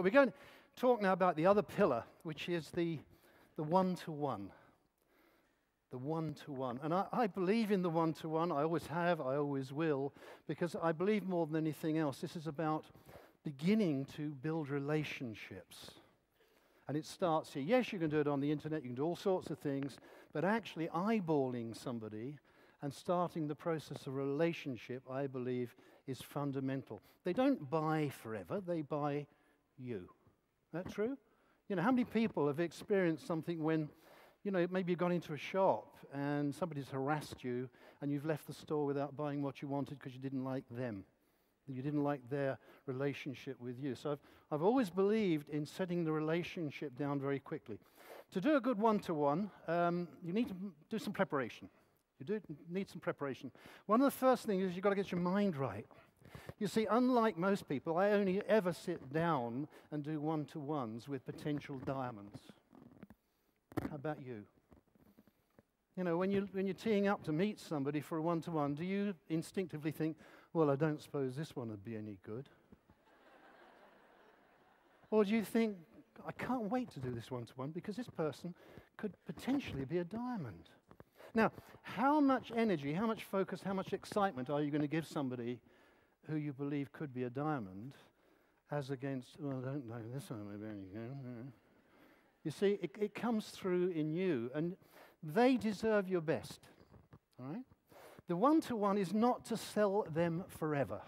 But we're going to talk now about the other pillar, which is the one-to-one. The one-to-one. And I believe in the one-to-one. I always have, I always will, because I believe more than anything else, this is about beginning to build relationships. And it starts here. Yes, you can do it on the internet, you can do all sorts of things, but actually eyeballing somebody and starting the process of relationship, I believe, is fundamental. They don't buy forever, they buy you. Is that true? You know, how many people have experienced something when, you know, maybe you've gone into a shop and somebody's harassed you and you've left the store without buying what you wanted because you didn't like them. You didn't like their relationship with you. So I've always believed in setting the relationship down very quickly. To do a good one-to-one, you need to do some preparation. You do need some preparation. One of the first things is you've got to get your mind right. You see, unlike most people, I only ever sit down and do one-to-ones with potential diamonds. How about you? You know, when you're teeing up to meet somebody for a one-to-one, do you instinctively think, well, I don't suppose this one would be any good? Or do you think, I can't wait to do this one-to-one because this person could potentially be a diamond? Now, how much energy, how much focus, how much excitement are you going to give somebody who you believe could be a diamond as against, well, I don't know, this one would be any good? You see, it comes through in you, and they deserve your best, all right? The one-to-one is not to sell them forever.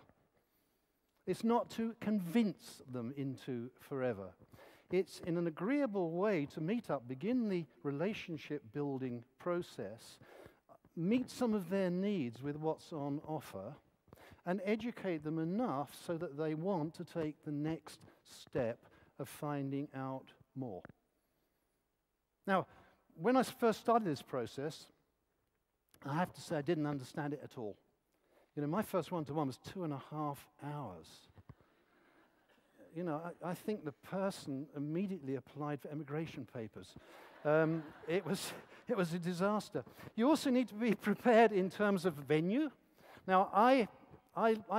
It's not to convince them into forever. It's in an agreeable way to meet up, begin the relationship-building process, meet some of their needs with what's on offer, and educate them enough so that they want to take the next step of finding out more. Now, when I first started this process, I have to say I didn't understand it at all. You know, my first one-to-one was 2.5 hours. You know, I think the person immediately applied for immigration papers. It was a disaster. You also need to be prepared in terms of venue. Now, I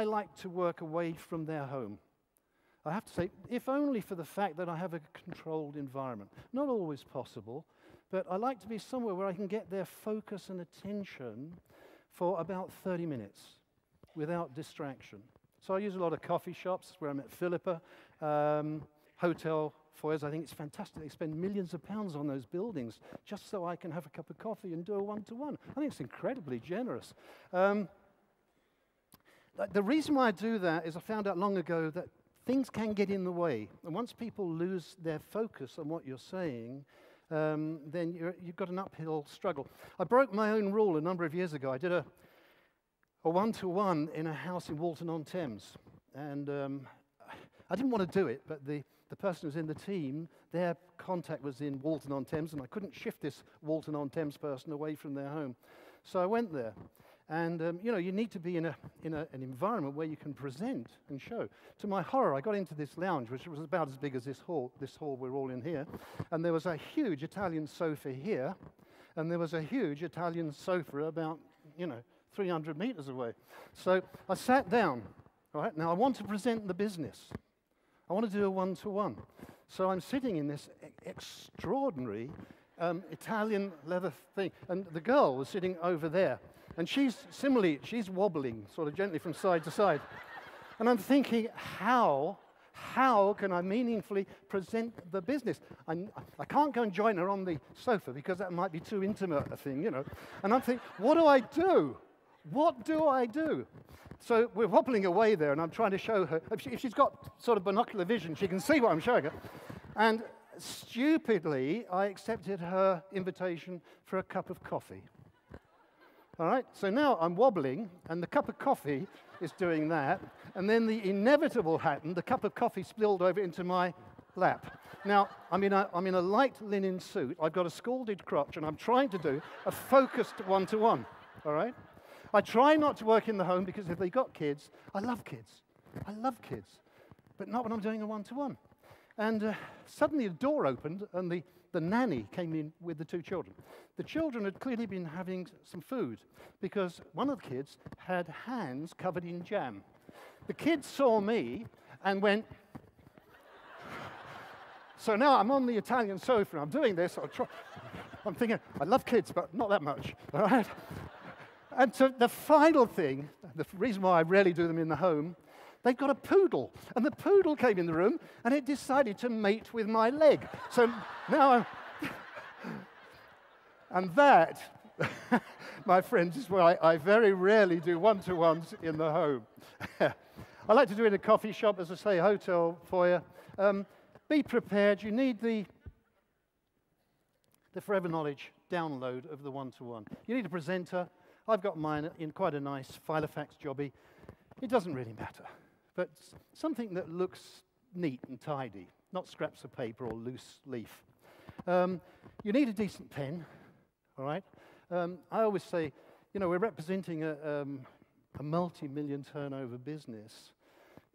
like to work away from their home. I have to say, if only for the fact that I have a controlled environment. Not always possible, but I like to be somewhere where I can get their focus and attention for about 30 minutes without distraction. So I use a lot of coffee shops where I met Philippa, hotel foyers. I think it's fantastic. They spend millions of pounds on those buildings just so I can have a cup of coffee and do a one-to-one. I think it's incredibly generous. The reason why I do that is I found out long ago that things can get in the way. And once people lose their focus on what you're saying, then you've got an uphill struggle. I broke my own rule a number of years ago. I did a one-to-one in a house in Walton-on-Thames. And I didn't want to do it, but the person who was in the team, their contact was in Walton-on-Thames, and I couldn't shift this Walton-on-Thames person away from their home. So I went there. And, you know, you need to be in an environment where you can present and show. To my horror, I got into this lounge, which was about as big as this hall we're all in here. And there was a huge Italian sofa here, and there was a huge Italian sofa about, 300 meters away. So I sat down, right? Now, I want to present the business. I want to do a one-to-one. So I'm sitting in this extraordinary Italian leather thing. And the girl was sitting over there. And she's wobbling sort of gently from side to side. And I'm thinking, how can I meaningfully present the business? I can't go and join her on the sofa because that might be too intimate a thing, And I'm thinking, what do I do? What do I do? So we're wobbling away there, and I'm trying to show her. If she's got sort of binocular vision, she can see what I'm showing her. And stupidly, I accepted her invitation for a cup of coffee. All right, so now I'm wobbling, and the cup of coffee is doing that, and then the inevitable happened. The cup of coffee spilled over into my lap. Now, I'm in a light linen suit. I've got a scalded crotch, and I'm trying to do a focused one-to-one, all right? I try not to work in the home because if they've got kids, I love kids, but not when I'm doing a one-to-one. And suddenly the door opened, and the nanny came in with the two children. The children had clearly been having some food because one of the kids had hands covered in jam. The kids saw me and went, So now I'm on the Italian sofa, and I'm doing this. I'm thinking, I love kids, but not that much, all right? And so the final thing, the reason why I rarely do them in the home, they've got a poodle. And the poodle came in the room, and it decided to mate with my leg. So now I'm... And that, my friends, is why I very rarely do one-to-ones in the home. I like to do it in a coffee shop, as I say, hotel foyer. Be prepared. You need the Forever Knowledge download of the one-to-one. You need a presenter. I've got mine in quite a nice Filofax jobby. It doesn't really matter, but something that looks neat and tidy, not scraps of paper or loose leaf. You need a decent pen, all right? I always say, you know, we're representing a multi-million turnover business.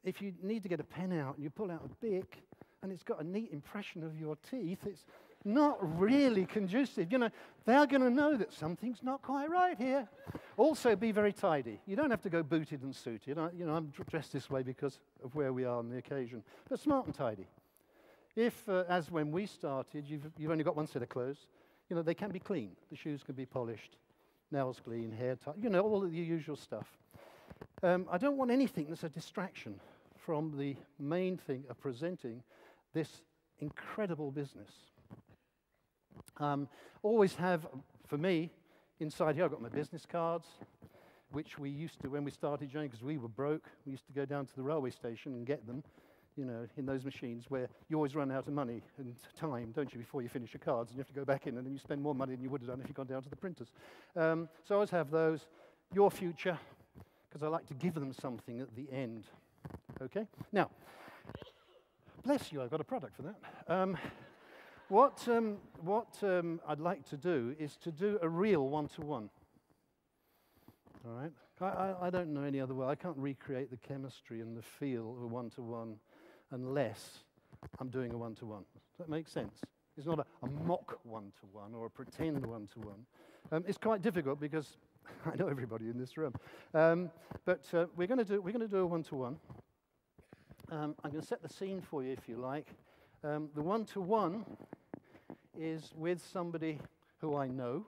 If you need to get a pen out and you pull out a Bic and it's got a neat impression of your teeth, it's not really conducive. You know, they're going to know that something's not quite right here. Also, be very tidy. You don't have to go booted and suited. You know, I'm dressed this way because of where we are on the occasion. But smart and tidy. If, as when we started, you've only got one set of clothes, you know, they can be clean. The shoes can be polished, nails clean, hair tied, you know, all of the usual stuff. I don't want anything that's a distraction from the main thing of presenting this incredible business. Always have, for me, inside here I've got my business cards, which we used to, when we started Jane, because we were broke, we used to go down to the railway station and get them, you know, in those machines where you always run out of money and time, don't you, before you finish your cards, and you have to go back in, and then you spend more money than you would have done if you'd gone down to the printers. So I always have those. Your future, because I like to give them something at the end. Okay? Now, bless you, I've got a product for that. What I'd like to do is to do a real one-to-one. All right? I don't know any other way. I can't recreate the chemistry and the feel of a one-to-one unless I'm doing a one-to-one. Does that make sense? It's not a mock one-to-one or a pretend one-to-one. It's quite difficult because I know everybody in this room. But we're going to do a one-to-one. I'm going to set the scene for you, if you like. The one-to-one is with somebody who I know,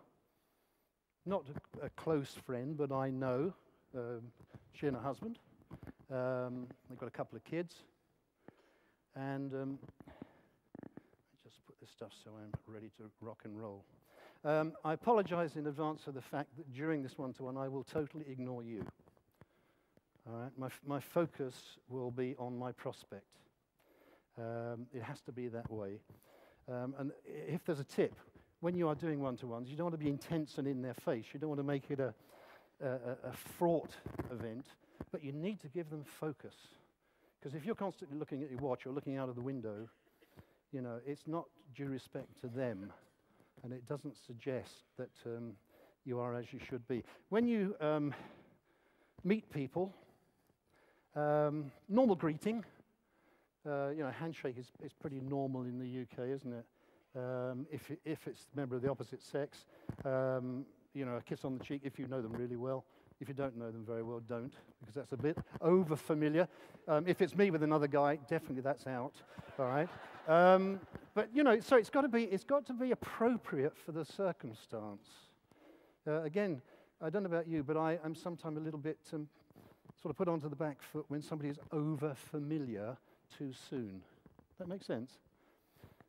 not a close friend, but I know. She and her husband. They've got a couple of kids. And let me just put this stuff so I'm ready to rock and roll. I apologize in advance for the fact that during this one-to-one I will totally ignore you. All right? My focus will be on my prospect. It has to be that way. And if there's a tip, when you are doing one-to-ones, you don't want to be intense and in their face. You don't want to make it a fraught event, but you need to give them focus. Because if you're constantly looking at your watch or looking out of the window, you know, it's not due respect to them, and it doesn't suggest that you are as you should be. When you meet people, normal greeting, you know, handshake is pretty normal in the UK, isn't it? If it's a member of the opposite sex, you know, a kiss on the cheek if you know them really well. If you don't know them very well, don't, because that's a bit over-familiar. If it's me with another guy, definitely that's out, all right? But, you know, so it's got to be appropriate for the circumstance. Again, I don't know about you, but I'm sometimes a little bit sort of put onto the back foot when somebody is over-familiar too soon. That makes sense?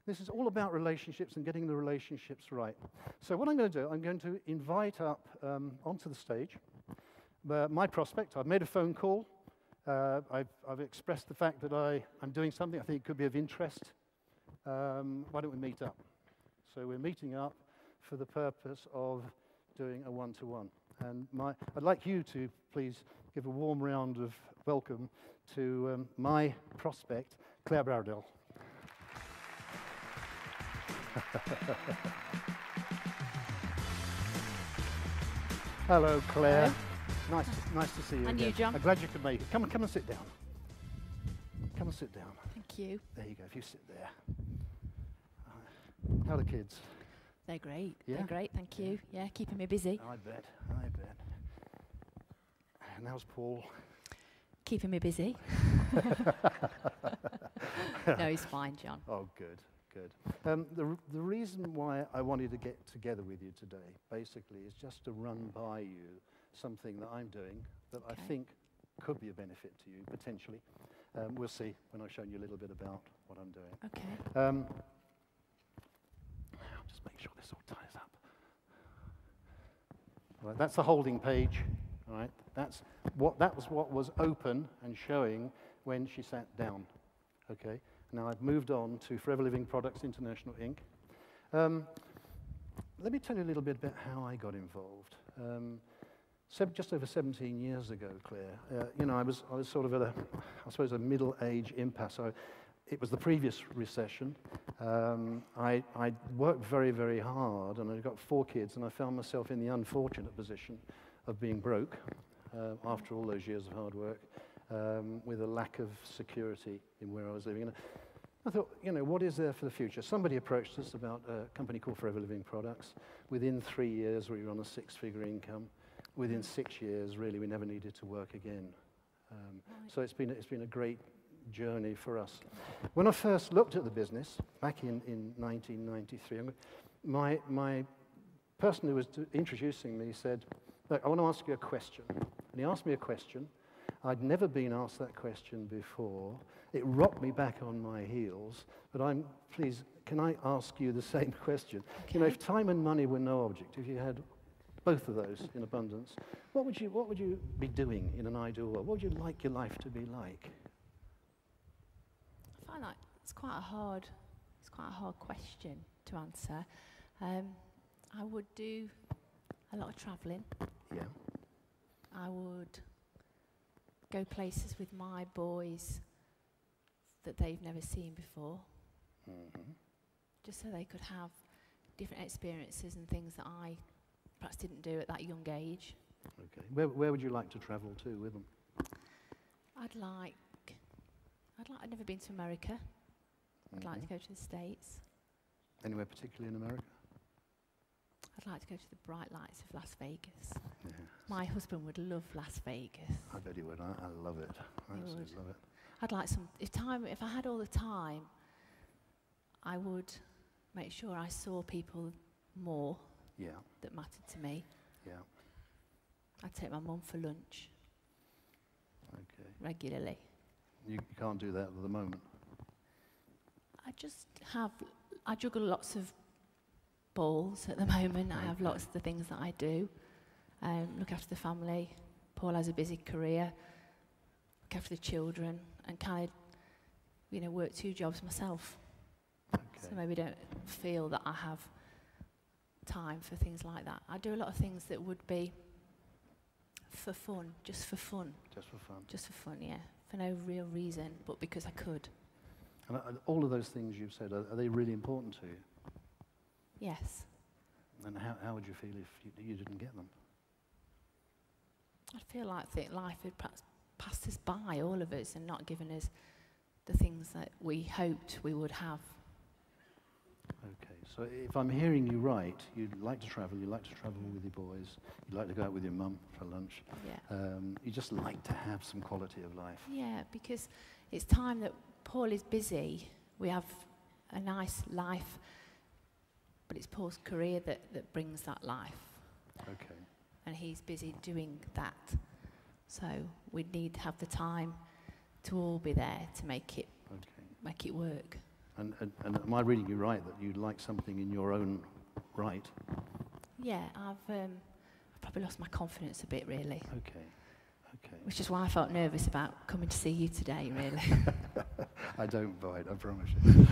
This is all about relationships and getting the relationships right. So what I'm going to do, I'm going to invite up onto the stage my prospect. I've made a phone call. I've expressed the fact that I'm doing something I think it could be of interest. Why don't we meet up? So we're meeting up for the purpose of doing a one-to-one. And I'd like you to please give a warm round of welcome to my prospect, Claire Bardell. Hello, Claire. Hello. Nice to see you And again. you, John. I'm glad you could make it. Come and sit down. Come and sit down. Thank you. There you go. If you sit there. How are the kids? They're great. Yeah? They're great, thank you. Yeah, keeping me busy. I bet. And how's Paul? Keeping me busy. No, he's fine, John. Oh, good. Good. The reason why I wanted to get together with you today, basically, is just to run by you something that I'm doing that I think could be a benefit to you, potentially. We'll see when I've shown you a little bit about what I'm doing. Okay. I'll just make sure this all ties up. All right, that's the holding page. All right, that was what was open and showing when she sat down. Okay. Now I've moved on to Forever Living Products International Inc. Let me tell you a little bit about how I got involved. Just over 17 years ago, Claire, I was sort of at a middle-age impasse. It was the previous recession. I worked very, very hard, and I've got 4 kids, and I found myself in the unfortunate position of being broke after all those years of hard work, with a lack of security in where I was living. And I thought, what is there for the future? Somebody approached us about a company called Forever Living Products. Within 3 years, we were on a 6-figure income. Within 6 years, really, we never needed to work again. So it's been a great journey for us. When I first looked at the business, back in 1993, my person who was introducing me said, look, I want to ask you a question. And he asked me a question. I'd never been asked that question before. It rocked me back on my heels, but please, can I ask you the same question? Okay. If time and money were no object, if you had both of those in abundance, what would you be doing in an ideal world? What would you like your life to be like? I find that it's quite a hard question to answer. I would do a lot of travelling. Yeah. I would go places with my boys that they've never seen before, just so they could have different experiences and things that I perhaps didn't do at that young age. Okay. Where would you like to travel to with them? I've never been to America. I'd like to go to the States. Anywhere particularly in America? I'd like to go to the bright lights of Las Vegas. Yeah. My husband would love Las Vegas. I bet he would. I love it. I absolutely love it. I'd like if I had all the time, I would make sure I saw people more that mattered to me. Yeah. I'd take my mum for lunch. Okay. Regularly. You can't do that at the moment. I juggle lots of balls at the moment. I have lots of the things that I do. Look after the family. Paul has a busy career. Look after the children, and kind of, work 2 jobs myself. Okay. So maybe don't feel that I have time for things like that. I do a lot of things that would be for fun, just for fun. Just for fun. Just for fun, yeah. For no real reason, but because I could. And all of those things you've said, are they really important to you? Yes. And how would you feel if you didn't get them? I feel like life had perhaps passed us by, all of us, and not given us the things that we hoped we would have. Okay, so if I'm hearing you right, you'd like to travel with your boys, you'd like to go out with your mum for lunch. Yeah. You just like to have some quality of life. Yeah, because it's time that Paul is busy. We have a nice life, but it's Paul's career that brings that life. Okay. And he's busy doing that. So we need to have the time to all be there to make it work. And am I reading you right, that you'd like something in your own right? Yeah, I've probably lost my confidence a bit, really. Okay. Which is why I felt nervous about coming to see you today, really. I don't bite, I promise you.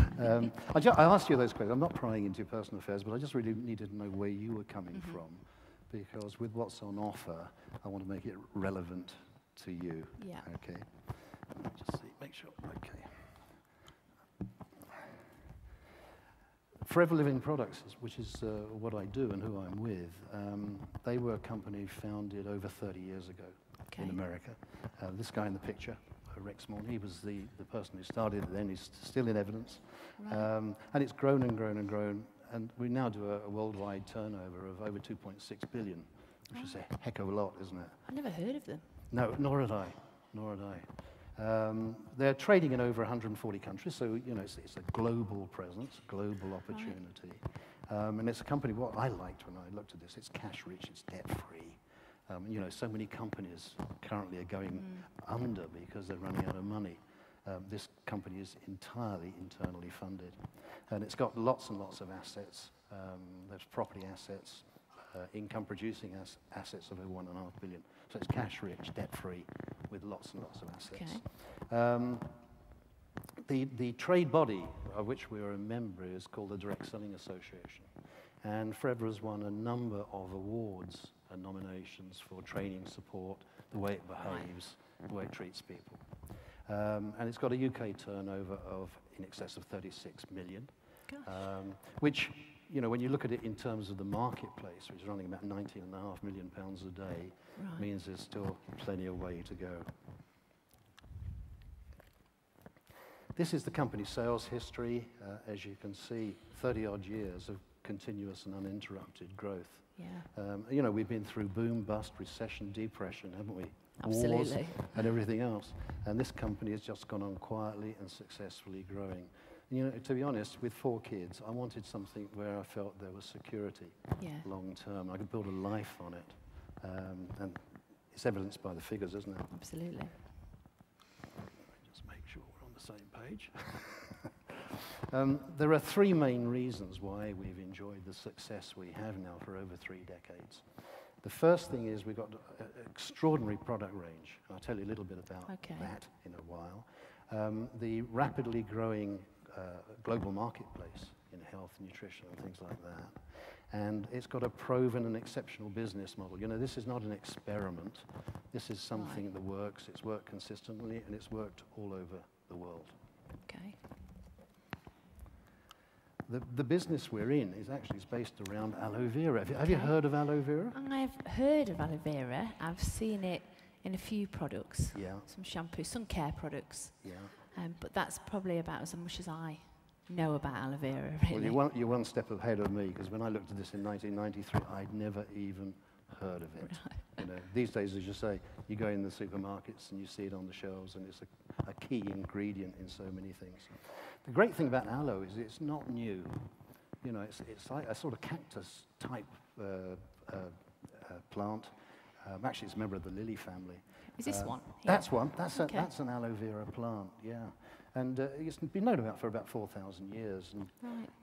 I asked you those questions. I'm not prying into your personal affairs, but I just really needed to know where you were coming from, because with what's on offer, I want to make it relevant to you. Yeah. Okay. Let me just see, make sure. Okay. Forever Living Products, which is what I do and who I'm with, they were a company founded over 30 years ago in America. This guy in the picture, Rex Morn, he was the person who started it then. He's still in evidence. Right. And it's grown and grown and grown. And we now do a worldwide turnover of over 2.6 billion, which is a heck of a lot, isn't it? I've never heard of them. No, nor had I. They're trading in over 140 countries, so it's a global presence, global opportunity. And it's a company, what I liked when I looked at this, it's cash rich, it's debt free. So many companies currently are going under because they're running out of money. This company is entirely internally funded. And it's got lots and lots of assets. There's property assets, income producing assets of over $1.5 billion. So it's cash rich, debt free, with lots and lots of assets. Okay. The trade body of which we are a member is called the Direct Selling Association. And Forever has won a number of awards and nominations for training support, the way it behaves, the way it treats people. And it's got a UK turnover of in excess of 36 million, which, when you look at it in terms of the marketplace, which is running about £19.5 million a day, means there's still plenty of way to go. This is the company's sales history. As you can see, 30-odd years of continuous and uninterrupted growth. Yeah. We've been through boom, bust, recession, depression, haven't we? Absolutely. Wars and everything else. And this company has just gone on quietly and successfully growing. And, to be honest, with 4 kids, I wanted something where I felt there was security long term. I could build a life on it. And it's evidenced by the figures, isn't it? Absolutely. Just make sure we're on the same page. There are 3 main reasons why we've enjoyed the success we have now for over 3 decades. The first thing is we've got an extraordinary product range. I'll tell you a little bit about that in a while. The rapidly growing global marketplace in health, nutrition, and things like that. And it's got a proven and exceptional business model. This is not an experiment. This is something that works. It's worked consistently, and it's worked all over the world. Okay. The business we're in is based around aloe vera. Have you heard of aloe vera? I've heard of aloe vera. I've seen it in a few products. Yeah. Some shampoo, some care products. Yeah. But that's probably about as much as I know about aloe vera, really. Well, you're one step ahead of me, because when I looked at this in 1993, I'd never even heard of it. Right. These days, as you say, you go in the supermarkets and you see it on the shelves, and it's a key ingredient in so many things. The great thing about aloe is it's not new. It's like a sort of cactus type plant. Actually, it's a member of the lily family. Is this one? That's one. That's an aloe vera plant, yeah. And it's been known about for about 4,000 years. And,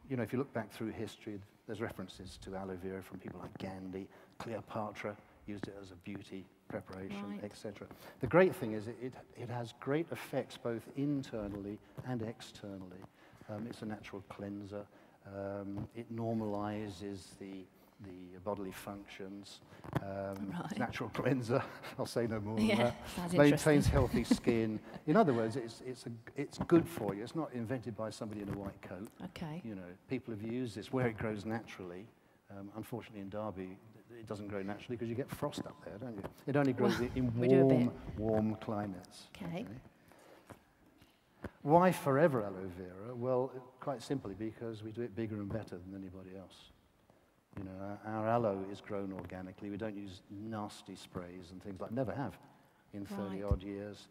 if you look back through history, there's references to aloe vera from people like Gandhi. Cleopatra used it as a beauty preparation, etc. The great thing is it has great effects both internally and externally. It's a natural cleanser. It normalizes the bodily functions. Natural cleanser. I'll say no more than that. Maintains healthy skin. In other words, it's good for you. It's not invented by somebody in a white coat. Okay. People have used this where it grows naturally. Unfortunately, in Derby, it doesn't grow naturally because you get frost up there, don't you? It only grows in warm climates. Okay. Why Forever aloe vera? Well, quite simply because we do it bigger and better than anybody else. Our aloe is grown organically. We don't use nasty sprays and things never have in 30-odd years.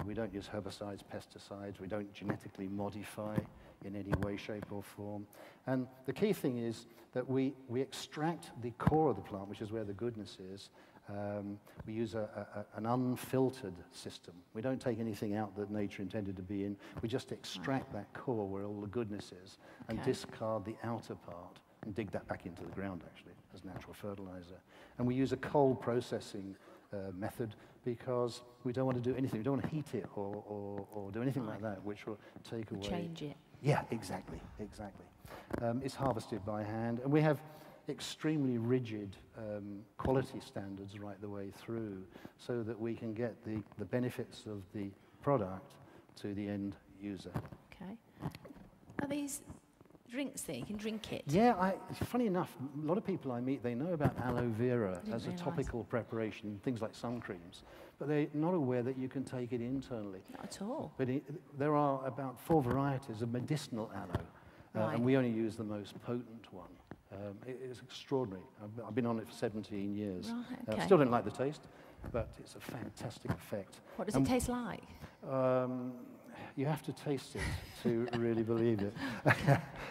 We don't use herbicides, pesticides. We don't genetically modify in any way, shape, or form. And the key thing is that we extract the core of the plant, which is where the goodness is. We use an unfiltered system. We don't take anything out that nature intended to be in. We just extract that core where all the goodness is and discard the outer part and dig that back into the ground, actually, as natural fertilizer. And we use a cold processing method because we don't want to do anything. We don't want to heat it or do anything like that, which will take away. Change it. Yeah, exactly. It's harvested by hand, and we have extremely rigid quality standards right the way through so that we can get the benefits of the product to the end user. Okay. Are these drinks that you can drink it? Yeah, funny enough, a lot of people I meet, they know about aloe vera as a topical preparation, things like sun creams, but they're not aware that you can take it internally. Not at all. But there are about 4 varieties of medicinal aloe, and we only use the most potent one. It is extraordinary. I've been on it for 17 years. Right, okay. Still don't like the taste, but it's a fantastic effect. What does it taste like? You have to taste it to really believe it.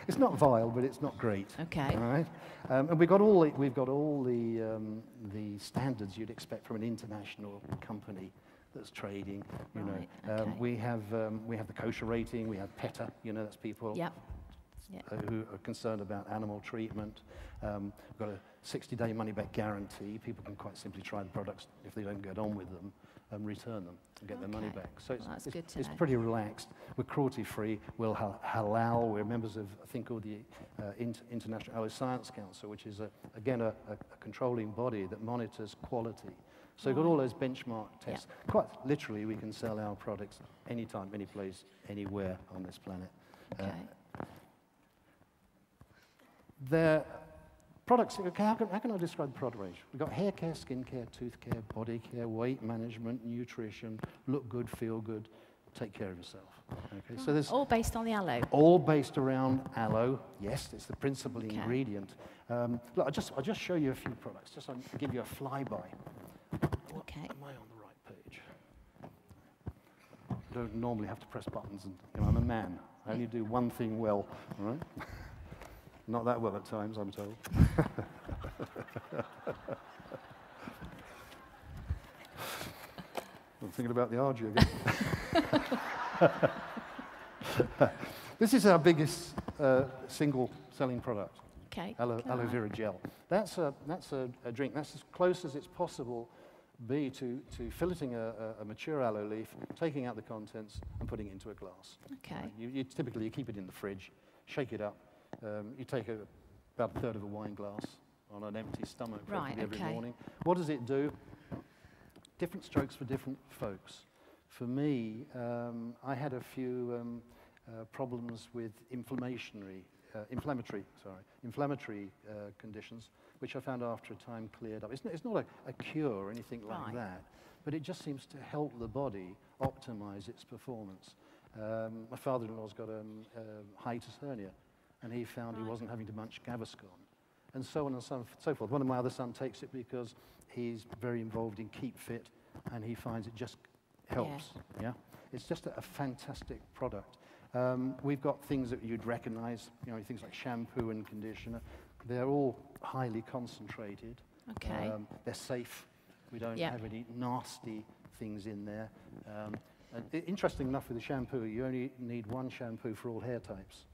It's not vile, but it's not great. Okay. All right, and we've got all the standards you'd expect from an international company that's trading. You Right, know, okay. we have the kosher rating. We have PETA. You know, that's people Yep. Yep. who are concerned about animal treatment. We've got a 60-day money-back guarantee. People can quite simply try the products if they don't get on with them and return them and get their money Okay. back. So Well, that's good to it's know. pretty relaxed. We're cruelty-free. We're halal. We're members of a thing called the International Aloe Science Council, which is, again, a controlling body that monitors quality. So we've got all those benchmark tests. Quite literally, we can sell our products anytime, any place, anywhere on this planet. Okay. Their products, okay, how can I describe the product range? We've got hair care, skin care, tooth care, body care, weight management, nutrition, look good, feel good, take care of yourself. Okay, so there's All based on the aloe. all based around aloe. Yes, it's the principal Okay. ingredient. Look, I'll just show you a few products, just to give you a flyby. Okay. Am I on the right page? I don't normally have to press buttons, and you know, I'm a man. I only do one thing well, all right? Not that well at times, I'm told. I'm thinking about the Argy again. This is our biggest single selling product, Okay. aloe vera gel. That's a drink. That's as close as it's possible be to filleting a mature aloe leaf, taking out the contents and putting it into a glass. Okay. You typically keep it in the fridge, shake it up. You take about a third of a wine glass on an empty stomach Right, every okay. morning. What does it do? Different strokes for different folks. For me, I had a few problems with inflammatory conditions, which I found after a time cleared up. It's not a cure or anything like Right. that, but it just seems to help the body optimize its performance. My father-in-law's got a hiatus hernia, and he found he wasn't having to munch Gaviscon, and so on and so forth. One of my other sons takes it because he's very involved in Keep Fit, and he finds it just helps. Yeah, it's just a fantastic product. We've got things that you'd recognize, you know, things like shampoo and conditioner. They're all highly concentrated. Okay. They're safe. We don't Yep. have any nasty things in there. Interesting enough with the shampoo, you only need one shampoo for all hair types.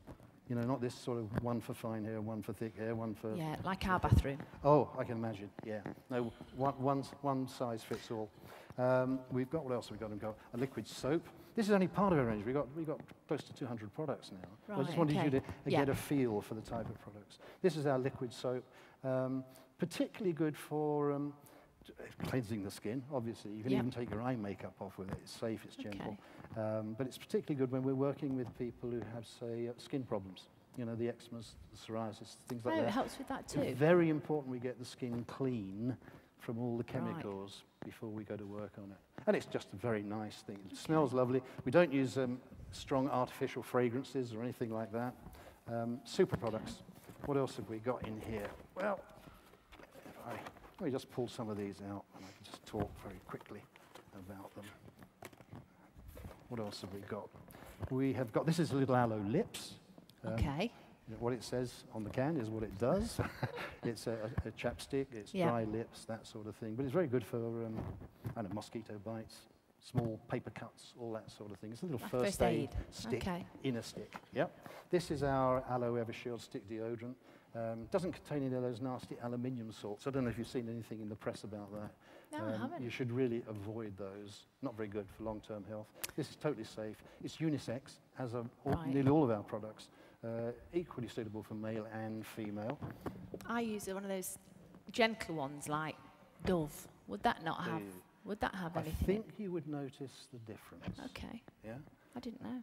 You know, not this sort of one for fine hair, one for thick hair, one for... Yeah, like our bathroom. Oh, I can imagine, yeah. No, one size fits all. We've got, what else have we got? We've got a liquid soap. This is only part of our range. We've got close to 200 products now. I just Right, wanted you okay. to get a feel for the type of products. This is our liquid soap. Particularly good for cleansing the skin, obviously. You can Yep. even take your eye makeup off with it. It's safe, it's gentle. Okay. But it's particularly good when we're working with people who have, say, skin problems. You know, the eczemas, the psoriasis, things like Oh, it that. helps with that It's too. very important we get the skin clean from all the chemicals before we go to work on it. And it's just a very nice thing. It smells lovely. We don't use strong artificial fragrances or anything like that. Super products. What else have we got in here? Well, let me just pull some of these out and I can just talk very quickly about them. What else have we got? We have got, this is Little Aloe Lips. Okay. What it says on the can is what it does. It's a chapstick, it's Yeah. dry lips, that sort of thing. But it's very good for, I don't know, mosquito bites, small paper cuts, all that sort of thing. It's a little Like first first aid aid. stick Okay. in a stick. Yep. This is our Aloe Evershield stick deodorant. Doesn't contain any of those nasty aluminium salts. I don't know if you've seen anything in the press about that. No, I haven't. You should really avoid those. Not very good for long-term health. This is totally safe. It's unisex, as are Right. nearly all of our products. Equally suitable for male and female. I use one of those gentle ones like Dove. Would that not have? Would that have I anything? in- think you would notice the difference. Okay. Yeah. I didn't know.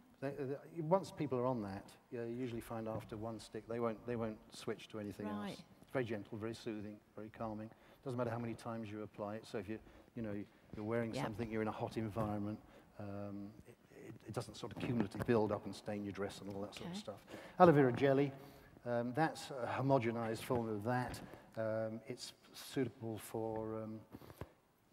Once people are on that, you usually find after one stick they won't switch to anything Right. else. It's very gentle, very soothing, very calming. Doesn't matter how many times you apply it. So if you're wearing Yeah. something, you're in a hot environment, it doesn't sort of cumulatively build up and stain your dress and all that sort of Okay. stuff. Aloe vera jelly, that's a homogenized form of that. It's suitable for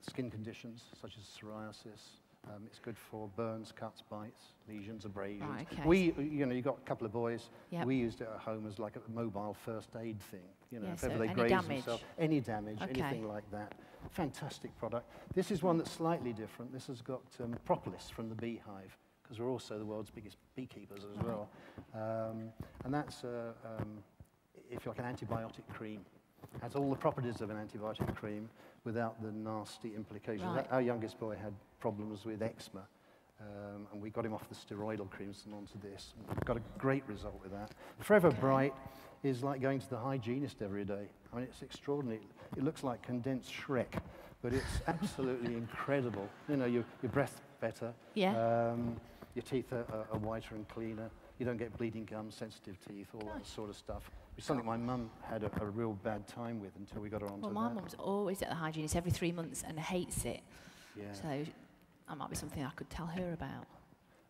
skin conditions such as psoriasis. It's good for burns, cuts, bites, lesions, abrasions. Right, okay. You've got a couple of boys. Yep. We used it at home as like a mobile first aid thing. Yeah, If so ever they any graze damage? themselves, any damage, Okay. anything like that. Fantastic product. This is one that's slightly different. This has got propolis from the beehive, because we're also the world's biggest beekeepers as well. And that's, if you like, an antibiotic cream. Has all the properties of an antibiotic cream without the nasty implications. Right. Our youngest boy had problems with eczema, and we got him off the steroidal creams and onto this. Got a great result with that. Forever Bright is like going to the hygienist every day. I mean, it's extraordinary. It looks like condensed Shrek, but it's absolutely incredible. Your breath's better. Yeah. Your teeth are whiter and cleaner. You don't get bleeding gums, sensitive teeth, all that sort of stuff. It's something my mum had a real bad time with until we got her onto that. Well, my mum's always at the hygienist every 3 months and hates it. Yeah. So that might be something I could tell her about.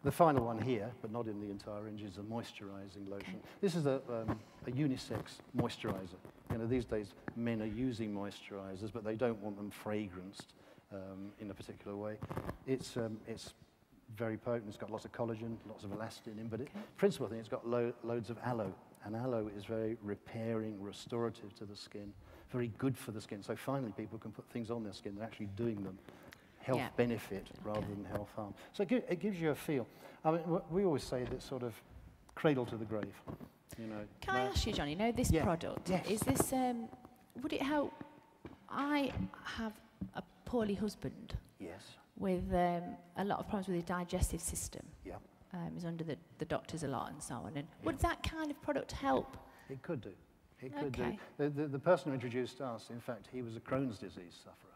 The final one here, but not in the entire range, is a moisturising lotion. This is a unisex moisturiser. These days men are using moisturisers, but they don't want them fragranced in a particular way. It's very potent. It's got lots of collagen, lots of elastin in, but the principal thing, it's got loads of aloe. And aloe is very repairing, restorative to the skin, very good for the skin. So finally people can put things on their skin that are actually doing them health benefit rather than health harm. So it gives you a feel. I mean, we always say that sort of cradle to the grave. Can I ask you, John, this product, is this, would it help? I have a poorly husband. Yes. With a lot of problems with his digestive system. Yeah. He's under the doctors a lot and so on. And would that kind of product help? It could do. It could do. The person who introduced us, in fact, he was a Crohn's disease sufferer.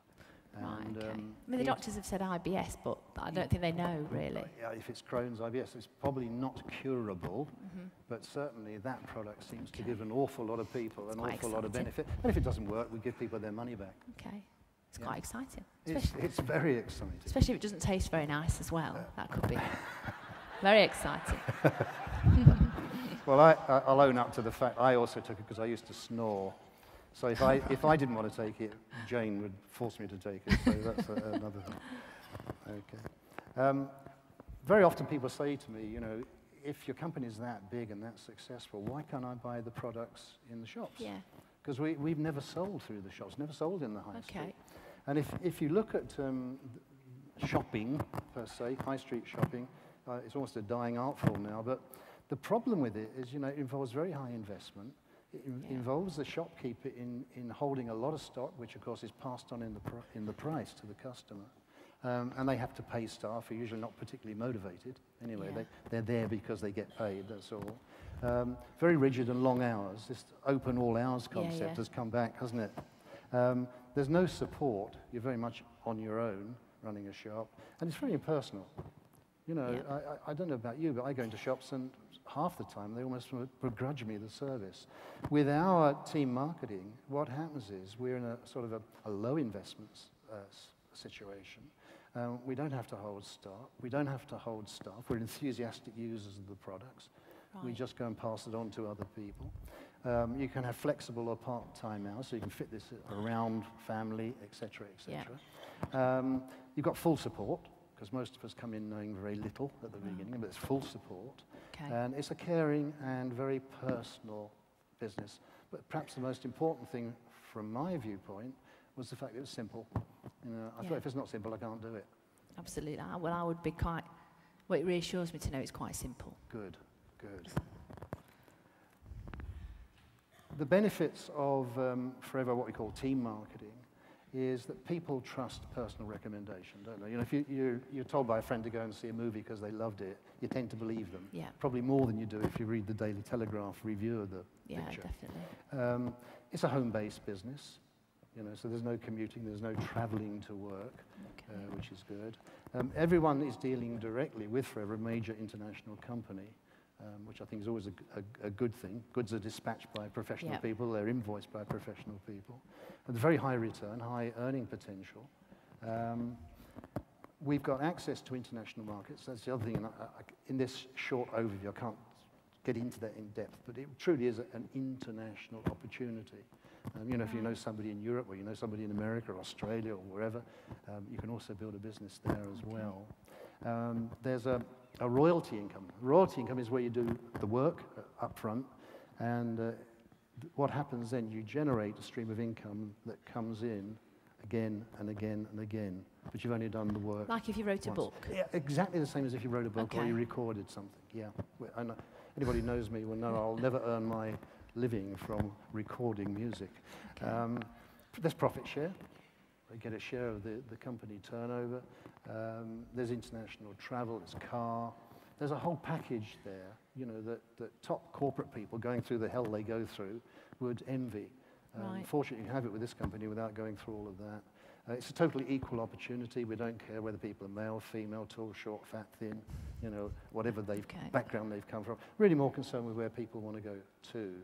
And, I mean, the doctors have said IBS, but I don't think they know, really. Yeah, if it's Crohn's, IBS, it's probably not curable, but certainly that product seems to give an awful lot of people an awful lot of benefit. And if it doesn't work, we give people their money back. Okay. It's quite exciting. It's very exciting. Especially if it doesn't taste very nice as well. That could be very exciting. Well, I'll own up to the fact I also took it because I used to snore. So if I didn't want to take it, Jane would force me to take it. So that's another thing. Okay. Very often people say to me, if your company's that big and that successful, why can't I buy the products in the shops? Yeah. Because we've never sold through the shops, never sold in the high street. Okay. And if you look at shopping, per se, high street shopping, it's almost a dying art form now, but the problem with it is, it involves very high investment. It involves the shopkeeper in holding a lot of stock, which of course is passed on in the price to the customer. And they have to pay staff who are usually not particularly motivated. Anyway, they're there because they get paid, that's all. Very rigid and long hours. This open all hours concept has come back, hasn't it? There's no support. You're very much on your own running a shop. And it's very impersonal. I don't know about you, but I go into shops and half the time they almost begrudge me the service. With our team marketing, what happens is we're in a sort of a low investment situation. We don't have to hold stock. We don't have to hold staff. We're enthusiastic users of the products. Right. We just go and pass it on to other people. You can have flexible or part-time hours, so you can fit this around family, etc., etc. Yeah. You've got full support, because most of us come in knowing very little at the beginning, but it's full support. Okay. And it's a caring and very personal business. But perhaps the most important thing from my viewpoint was the fact that it was simple. I thought if it's not simple, I can't do it. Absolutely. Well, I would be quite, well, it reassures me to know it's quite simple. Good, good. The benefits of Forever, what we call team marketing, is that people trust personal recommendation, don't they? If you're told by a friend to go and see a movie because they loved it, you tend to believe them. Yeah. Probably more than you do if you read the Daily Telegraph review of the picture. Yeah, definitely. It's a home-based business, so there's no commuting, there's no traveling to work, which is good. Everyone is dealing directly with Forever, a major international company. Which I think is always a good thing. Goods are dispatched by professional people, they're invoiced by professional people. And very high return, high earning potential. We've got access to international markets. That's the other thing. In this short overview, I can't get into that in depth, but it truly is an international opportunity. You know, if you know somebody in Europe, or you know somebody in America or Australia or wherever, you can also build a business there as well. There's a royalty income. Royalty income is where you do the work up front, and what happens then, you generate a stream of income that comes in again and again and again, but you've only done the work. Like if you wrote a book? Yeah, exactly the same as if you wrote a book or you recorded something, yeah. I know, anybody who knows me will know I'll never earn my living from recording music. Okay. There's profit share. They get a share of the company turnover. There's international travel, there's car. There's a whole package there, you know, that top corporate people going through the hell they go through would envy. Right. Fortunately, you can have it with this company without going through all of that. It's a totally equal opportunity. We don't care whether people are male, female, tall, short, fat, thin, you know, whatever background they've come from. Really more concerned with where people want to go to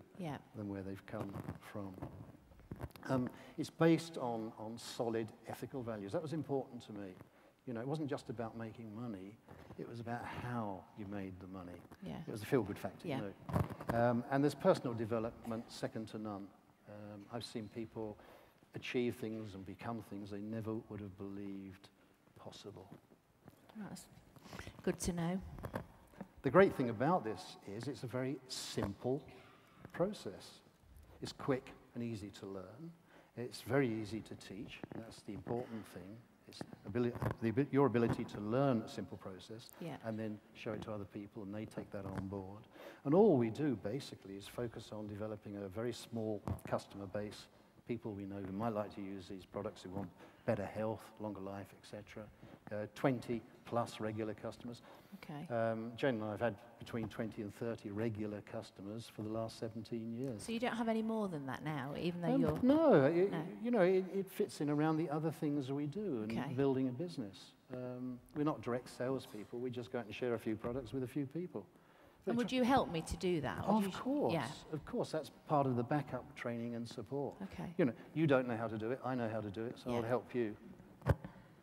than where they've come from. It's based on solid ethical values. That was important to me. You know, it wasn't just about making money. It was about how you made the money. Yeah. It was a feel-good factor, you know. And there's personal development second to none. I've seen people achieve things and become things they never would have believed possible. That's good to know. The great thing about this is it's a very simple process. It's quick and easy to learn. It's very easy to teach. That's the important thing. It's your ability to learn a simple process and then show it to other people, and they take that on board. And all we do basically is focus on developing a very small customer base, people we know who might like to use these products, who want better health, longer life, etc. 20 plus regular customers. Okay. Jane and I have had between 20 and 30 regular customers for the last 17 years. So you don't have any more than that now, even though you're... No, you know, it fits in around the other things we do in building a business. We're not direct salespeople. We just go out and share a few products with a few people. And would you help me to do that? Of course. Yeah. Of course, that's part of the backup training and support. Okay. You know, you don't know how to do it. I know how to do it, so I'll help you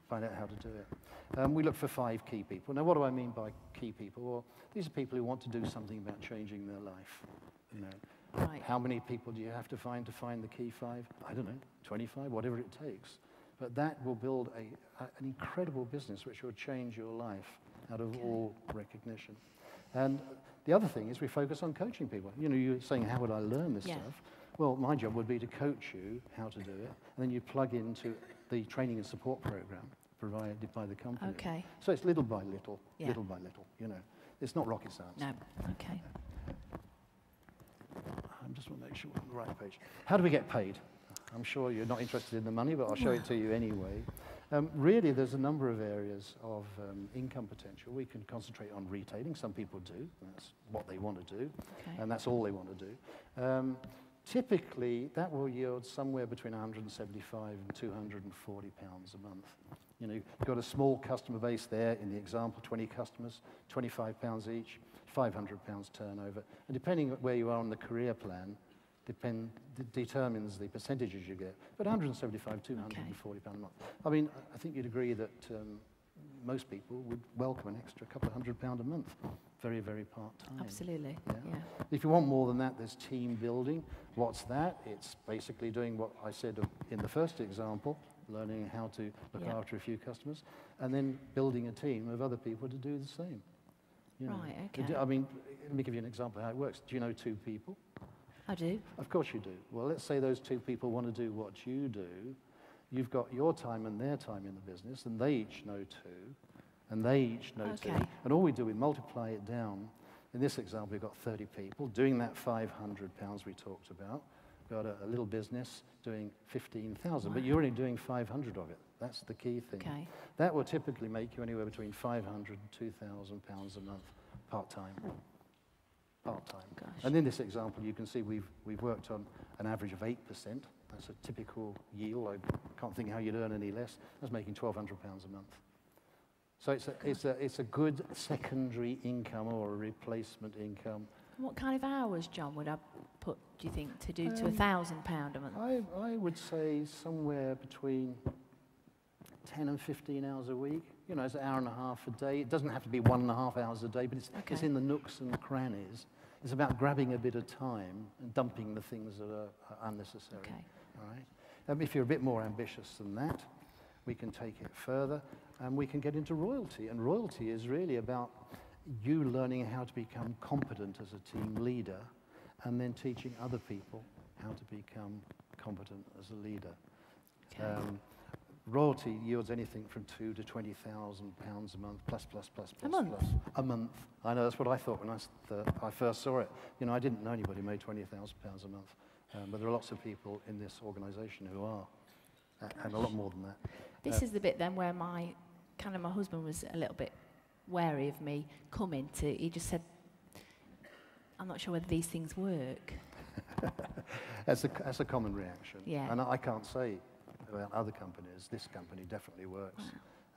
find out how to do it. We look for 5 key people. Now, what do I mean by key people? Well, these are people who want to do something about changing their life. You know, how many people do you have to find the key 5? I don't know, 25, whatever it takes. But that will build an incredible business which will change your life out of all recognition. And the other thing is we focus on coaching people. You know, you're saying, how would I learn this stuff? Well, my job would be to coach you how to do it, and then you plug into the training and support program provided by the company. Okay. So it's little by little, you know. It's not rocket science. No, okay. I just want to make sure we're on the right page. How do we get paid? I'm sure you're not interested in the money, but I'll show it to you anyway. Really, there's a number of areas of income potential. We can concentrate on retailing. Some people do. That's what they want to do, and that's all they want to do. Typically, that will yield somewhere between 175 and 240 pounds a month. You know, you've got a small customer base there in the example, 20 customers, 25 pounds each, 500 pounds turnover. And depending on where you are on the career plan, determines the percentages you get. But 175, 240 pounds a month. I mean, I think you'd agree that most people would welcome an extra couple of £100 a month. Very, very part-time. Absolutely, yeah. If you want more than that, there's team building. What's that? It's basically doing what I said in the first example, learning how to look after a few customers, and then building a team of other people to do the same. You know, right, okay. I mean, let me give you an example of how it works. Do you know 2 people? I do. Of course you do. Well, let's say those 2 people want to do what you do. You've got your time and their time in the business, and they each know 2, and they each know 2. And all we do, we multiply it down. In this example, we've got 30 people doing that £500 we talked about. We've got a little business doing 15,000, but you're only doing 500 of it. That's the key thing. Okay. That will typically make you anywhere between 500 and 2,000 pounds a month part-time. Part-time. And in this example, you can see we've worked on an average of 8%. That's a typical yield. I can't think how you'd earn any less. That's making £1,200 a month. So it's a good secondary income or a replacement income. What kind of hours, John, would I put, do you think, to do to £1,000 a month? I would say somewhere between 10 and 15 hours a week. You know, it's an hour and a half a day. It doesn't have to be 1.5 hours a day, but it's in the nooks and crannies. It's about grabbing a bit of time and dumping the things that are unnecessary. Okay. All right? If you're a bit more ambitious than that, we can take it further and we can get into royalty. And royalty is really about you learning how to become competent as a team leader and then teaching other people how to become competent as a leader. Okay. Royalty yields anything from £2,000 to £20,000 a month, plus. A month? A month. I know, that's what I thought when I first saw it. You know, I didn't know anybody made £20,000 a month. But there are lots of people in this organisation who are, and a lot more than that. This is the bit then where my husband was a little bit wary of me coming to. He just said, "I'm not sure whether these things work." That's a common reaction. Yeah. And I can't say about other companies. This company definitely works,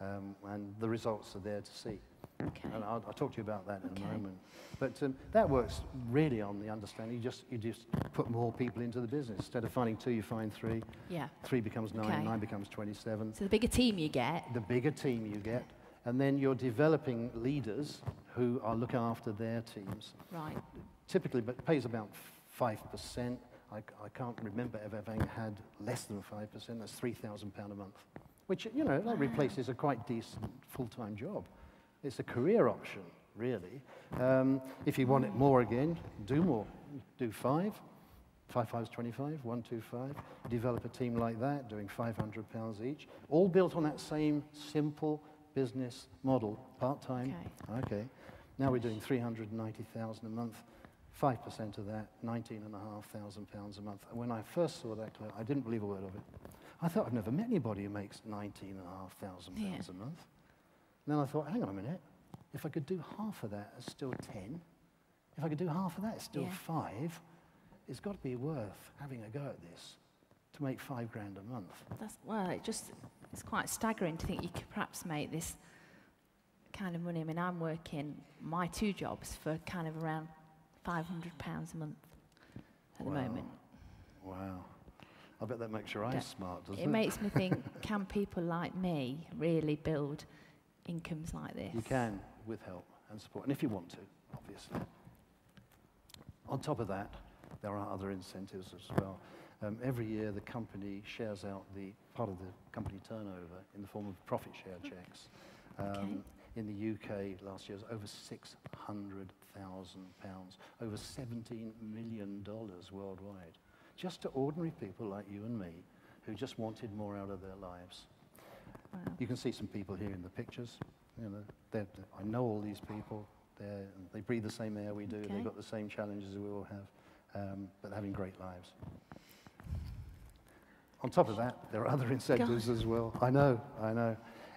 and the results are there to see. Okay. And I'll talk to you about that in a moment. But that works really on the understanding. You just put more people into the business. Instead of finding 2, you find 3. Yeah. 3 becomes 9, Okay. 9 becomes 27. So the bigger team you get. The bigger team you get. And then you're developing leaders who are looking after their teams. Right. Typically, but pays about 5%. I can't remember ever having had less than 5%. That's £3,000 a month, which, you know, that replaces a quite decent full-time job. It's a career option, really. If you want it more again, do more. Do 5. 5 5 is 25, 1, 2, 5. Develop a team like that, doing £500 each, all built on that same simple business model, part-time. Okay. Now we're doing £390,000 a month. 5% of that, £19,500 a month. And when I first saw that, I didn't believe a word of it. I thought I've never met anybody who makes £19,500 a month. And then I thought, hang on a minute. If I could do half of that, it's still 10. If I could do half of that, it's still 5. It's got to be worth having a go at this to make £5,000 a month. It's quite staggering to think you could perhaps make this kind of money. I mean, I'm working my 2 jobs for kind of around £500 a month at the moment. Wow. I bet that makes your eyes smart, doesn't it? It makes me think, can people like me really build incomes like this? You can, with help and support, and if you want to, obviously. On top of that, there are other incentives as well. Every year, the company shares out the part of the company turnover in the form of profit share checks. In the UK, last year, was over £600,000, over $17 million worldwide, just to ordinary people like you and me who just wanted more out of their lives. Wow. You can see some people here in the pictures. You know, I know all these people. They breathe the same air we do. Okay. They've got the same challenges we all have, but they're having great lives. On top of that, there are other incentives as well. I know.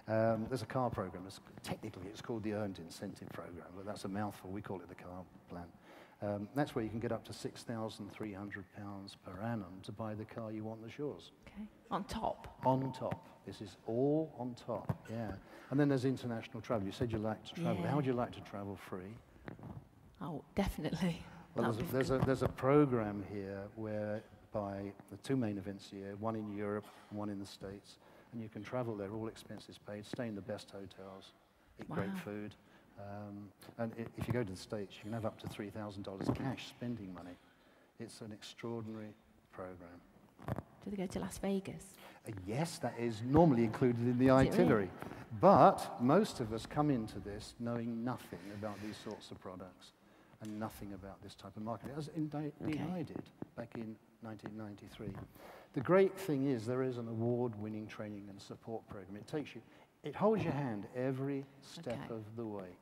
There's a car program. Technically, it's called the Earned Incentive Program, but that's a mouthful. We call it the car plan. That's where you can get up to £6,300 per annum to buy the car you want that's yours. Okay. On top? On top. This is all on top, yeah. And then there's international travel. You said you like to travel. Yeah. How would you like to travel free? Oh, definitely. Well, there's a program here whereby the 2 main events a year, one in Europe and one in the States, and you can travel there, all expenses paid, stay in the best hotels, eat great food. And if you go to the States, you can have up to $3,000 cash spending money. It's an extraordinary program. Do they go to Las Vegas? Yes, that is normally included in the itinerary. Really? But most of us come into this knowing nothing about these sorts of products and nothing about this type of marketing, as I did back in 1993. The great thing is there is an award-winning training and support program. It holds your hand every step of the way.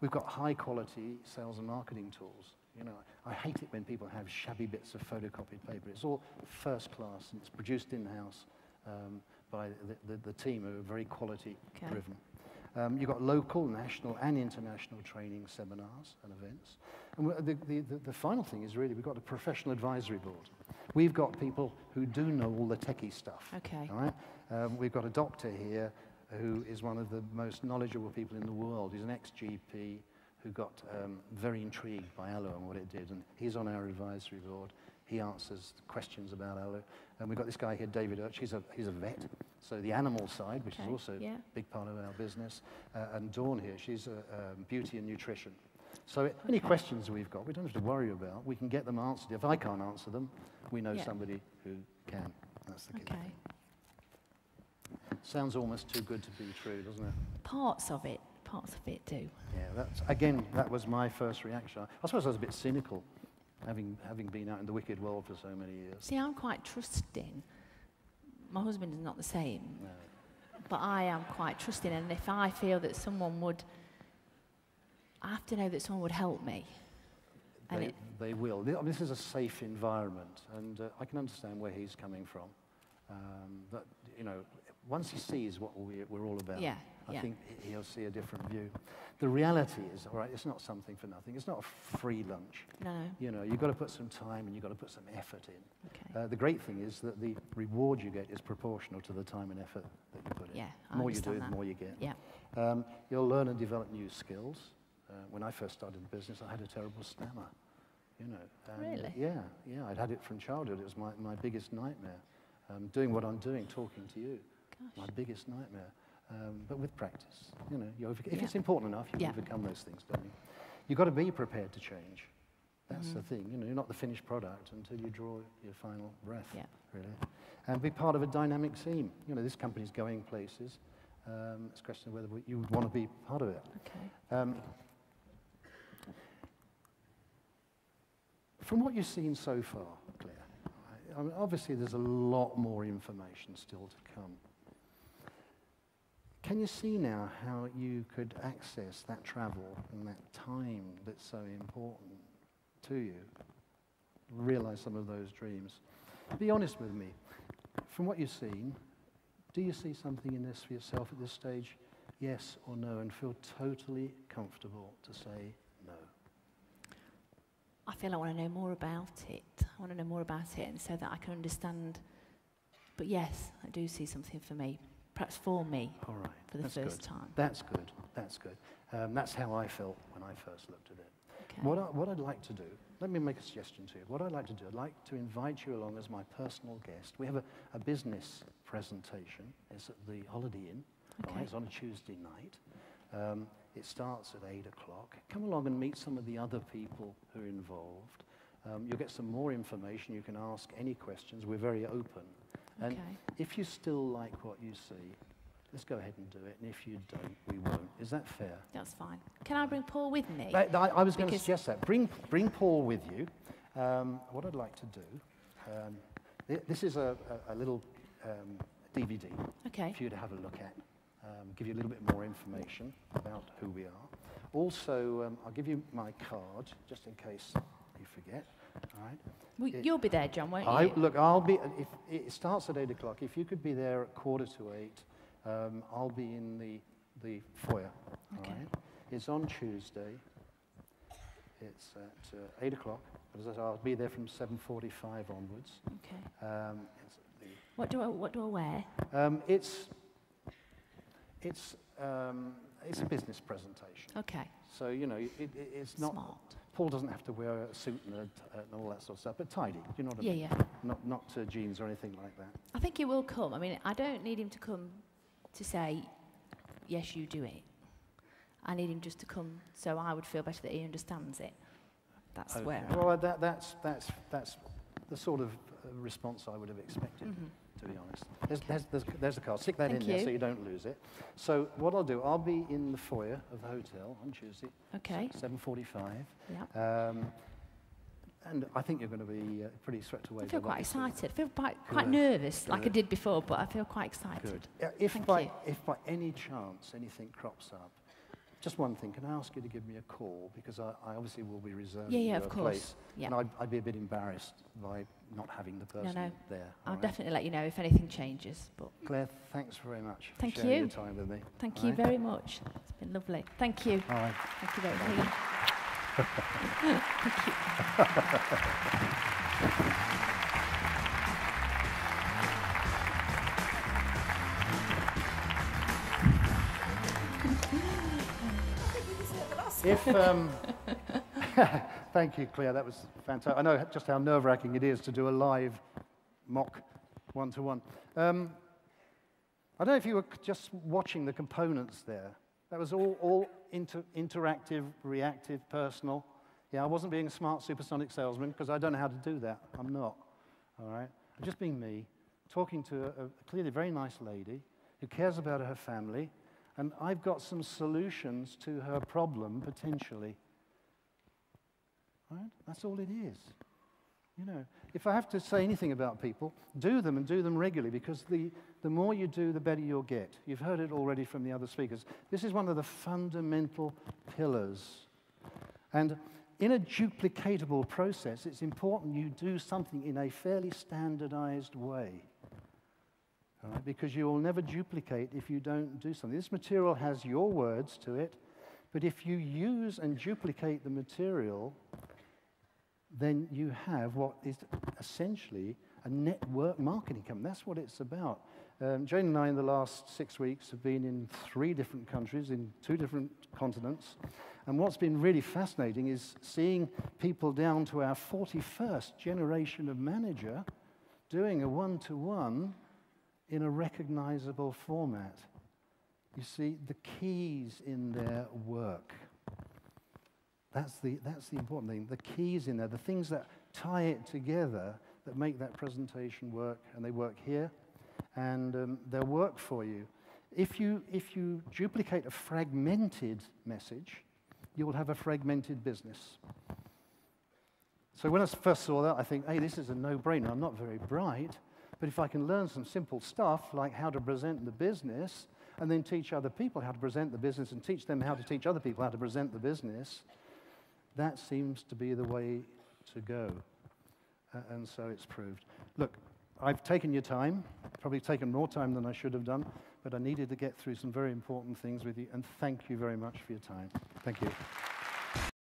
We've got high-quality sales and marketing tools. You know, I hate it when people have shabby bits of photocopied paper. It's all first class, and it's produced in-house by the team who are very quality-driven. You've got local, national, and international training seminars and events. And the final thing is really we've got a professional advisory board. We've got people who do know all the techie stuff. Okay. All right? We've got a doctor here who is one of the most knowledgeable people in the world. He's an ex-GP who got very intrigued by aloe and what it did, and he's on our advisory board. He answers questions about aloe. And we've got this guy here, David Urch. He's a vet, so the animal side, which is also a big part of our business. And Dawn here, she's beauty and nutrition. So any questions we've got, we don't have to worry about. We can get them answered. If I can't answer them, we know somebody who can. That's the key. Okay. Sounds almost too good to be true, doesn't it? Parts of it do. Yeah, that was my first reaction. I suppose I was a bit cynical, having been out in the wicked world for so many years. See, I'm quite trusting. My husband is not the same. No. But I am quite trusting, and if I feel that someone would, I have to know that someone would help me. And They will. This is a safe environment, and I can understand where he's coming from. But, you know, once he sees what we're all about, I think he'll see a different view. The reality is, all right, it's not something for nothing. It's not a free lunch. No. You know, you've got to put some time and you've got to put some effort in. Okay. The great thing is that the reward you get is proportional to the time and effort that you put in. Yeah, The more you do, understand the more you get. Yeah. You'll learn and develop new skills. When I first started the business, I had a terrible stammer. You know. Really? Yeah. I'd had it from childhood. It was my biggest nightmare. Doing what I'm doing, talking to you, Gosh. my biggest nightmare. But with practice, you know, if it's important enough, you overcome those things, don't you? You've got to be prepared to change. That's the thing. You know, you're not the finished product until you draw your final breath, really. And be part of a dynamic team. You know, this company's going places. It's a question of whether you would want to be part of it. Okay. From what you've seen so far, Claire, I mean, obviously there's a lot more information still to come. Can you see now how you could access that travel and that time that's so important to you? Realize some of those dreams. Be honest with me. From what you've seen, do you see something in this for yourself at this stage? Yes or no? And feel totally comfortable to say no. I feel I want to know more about it. I want to know more about it, and so that I can understand. But yes, I do see something for me. Perhaps for me, all right, for the first time. That's good, that's good. That's how I felt when I first looked at it. Okay. What I'd like to do, let me make a suggestion to you. What I'd like to do, I'd like to invite you along as my personal guest. We have a business presentation. It's at the Holiday Inn. Okay. Right? It's on a Tuesday night. It starts at 8 o'clock. Come along and meet some of the other people who are involved. You'll get some more information. You can ask any questions. We're very open. And if you still like what you see, let's go ahead and do it. And if you don't, we won't. Is that fair? That's fine. Can I bring Paul with me? I was going to suggest that. Bring Paul with you. What I'd like to do, this is a little DVD for you to have a look at. Give you a little bit more information about who we are. Also, I'll give you my card, just in case you forget. All right. Well, you'll be there, John, won't you? Look, I'll be. If it starts at 8 o'clock. If you could be there at 7:45, I'll be in the foyer. Okay. All right. It's on Tuesday. It's at 8 o'clock. As I said, I'll be there from 7:45 onwards. Okay. What do I wear? It's a business presentation. Okay. So you know, it's not. Smart. Paul doesn't have to wear a suit and all that sort of stuff, but tidy. Do you know what I mean? Yeah. Not jeans or anything like that. I think he will come. I mean, I don't need him to come to say, yes, you do it. I need him just to come so I would feel better that he understands it. That's where. Well, that's the sort of response I would have expected. To be honest. There's the card. Stick that in there so you don't lose it. So what I'll do, I'll be in the foyer of the hotel on Tuesday. Okay. 7:45. Yeah. And I think you're going to be pretty swept away. I feel quite excited. I feel quite nervous, like I did before, but I feel quite excited. Good. If by any chance anything crops up, just one thing, can I ask you to give me a call? Because I obviously will be reserving you a place. Yeah. And I'd be a bit embarrassed by not having the person there. I'll definitely let you know if anything changes. But Claire, thanks very much for Thank sharing you. your time with me. Thank you very much. It's been lovely. Thank you. All right. Thank you very much. Thank Thank you, Claire. That was fantastic. I know just how nerve-wracking it is to do a live mock one-to-one. I don't know if you were just watching the components there. That was all interactive, reactive, personal. Yeah, I wasn't being a smart supersonic salesman because I don't know how to do that. I'm not. All right? I'm just being me, talking to a clearly very nice lady who cares about her family, and I've got some solutions to her problem, potentially. Right? That's all it is. You know, if I have to say anything about people, do them and do them regularly, because the more you do, the better you'll get. You've heard it already from the other speakers. This is one of the fundamental pillars. And in a duplicatable process, it's important you do something in a fairly standardized way. All right? Because you will never duplicate if you don't do something. This material has your words to it, but if you use and duplicate the material, then you have what is essentially a network marketing company. That's what it's about. Jane and I, in the last 6 weeks, have been in 3 different countries, in 2 different continents. And what's been really fascinating is seeing people down to our 41st generation of manager doing a one-to-one in a recognizable format. You see, the keys in their work. That's the important thing. The keys in there, the things that tie it together that make that presentation work, and they work here, and they'll work for you. If you duplicate a fragmented message, you will have a fragmented business. So when I first saw that, I think, hey, this is a no-brainer. I'm not very bright, but if I can learn some simple stuff like how to present the business, and then teach other people how to present the business, and teach them how to teach other people how to present the business, that seems to be the way to go. And so it's proved. Look, I've taken your time, probably taken more time than I should have done, but I needed to get through some very important things with you, and thank you very much for your time. Thank you.